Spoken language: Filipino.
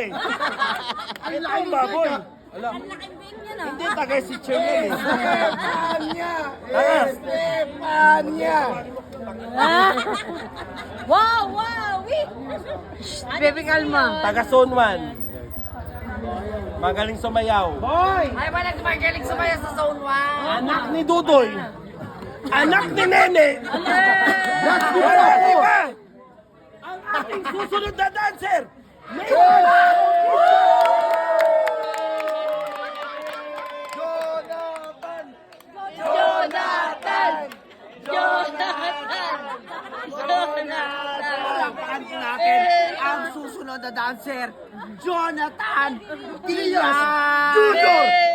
eh. Ito ang baboy. Ala. Ang laking bing niya na. Hindi tagay si Cheng yan eh. Estefania! Wow, wow, wait. Baby, kalma. Taga Zone 1. Magaling sumayaw. Ay, ba nagmagaling sumaya sa zone 1? Anak ni Dudoy. Anak ni Nene. Wala, di ba? Ang ating susunod na dancer. Palakpakan po natin ang susunod na dancer, Jonathan Diaz! Junior!